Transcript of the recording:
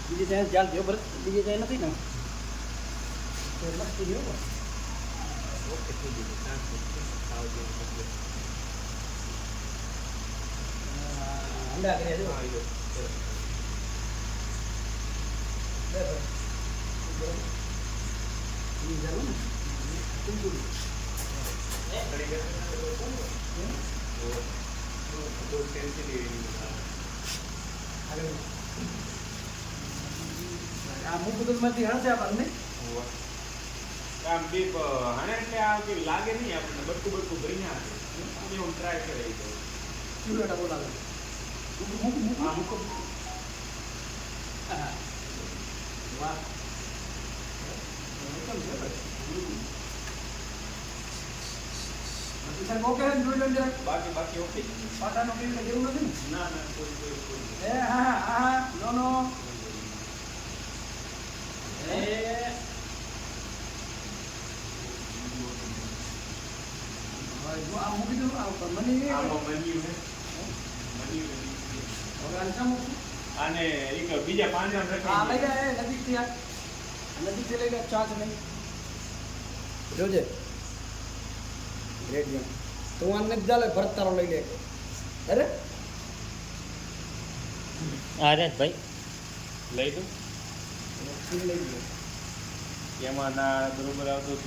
બીજી ચાય જાલ થયો બરસ બીજી ચાય નથી ને તો લખી દો ઓકે થઈ ગયું ખાવ જેવું અંડા કર્યા જો આવી ગયો એ જરૂર ને કુંકુરી ઘડી ગયો તો સેન્સિટિવ આ મુકુદમાંથી હણશે આપણને આમ દીપ હાને એટલે આ કે લાગે નહીં આપણને બટકું ભરી ના આપે હું ટ્રાય કરે તો ચૂલાટા બોલાવે મૂકો હા વાહ એકદમ છે સર ઓકે જોઈ લો જરાક બાકી ઓકે પાટાનો કેવી જેવું નથી ને ના કોઈ એ હા નો એ જો આ મૂકી દો આ ઉપર મને આમાં મન્યુ હે હવે આને મૂકું અને એક બીજા પાંજરામાં આ રખાઈ લઈ ગયા નજીકથી આ નજીકથી લઈ ગયા ચાર્જ નહીં જોજે રેડ જેમ તો હું આને ચાલે ભરત તારો લઈ લે અરે અરે ભાઈ લઈ દઉં લઈ લે એમાં ના બરોબર આવતો